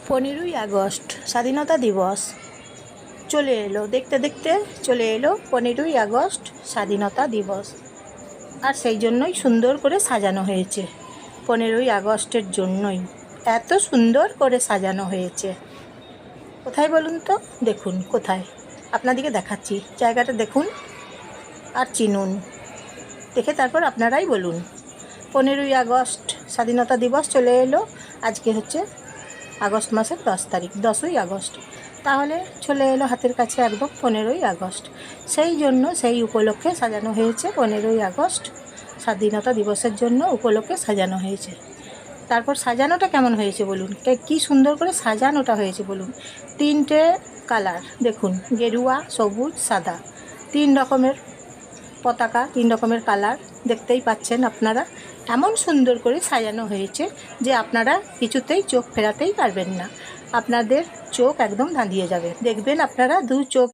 15ই August স্বাধীনতা দিবস চলে এলো, দেখতে দেখতে চলে এলো 15ই আগস্ট স্বাধীনতা দিবস। আর সেই জন্যই সুন্দর করে সাজানো হয়েছে। 15ই আগস্টের জন্যই এত সুন্দর করে সাজানো হয়েছে। কোথায় বলুন তো? দেখুন কোথায়, আপনাদেরকে দেখাচ্ছি। জায়গাটা দেখুন আর চিনুন, দেখে তারপর আপনারাই বলুন। 15ই আগস্ট স্বাধীনতা দিবস চলে এলো। আজকে হচ্ছে আগস্ট মাসের 10 তারিখ, 10ই আগস্ট। তাহলে চলে এলো হাতের কাছে একদম 15ই আগস্ট। সেই জন্য সেই উপলক্ষে সাজানো হয়েছে। 15ই আগস্ট স্বাধীনতা দিবসের জন্য উপলক্ষে সাজানো হয়েছে। তারপর সাজানোটা কেমন হয়েছে বলুন, কি সুন্দর করে সাজানোটা হয়েছে বলুন। 3টে কালার দেখুন, গেরুয়া, সবুজ, সাদা, 3 রকমের পতাকা, 3 রকমের কালার দেখতেই পাচ্ছেন আপনারা। এমন সুন্দর করে সাজানো হয়েছে যে আপনারা কিছুতেই চোখ ফেরাতেই পারবেন না। আপনাদের চোখ একদম ধাঁধিয়ে যাবে। দেখবেন আপনারা 2 চোখ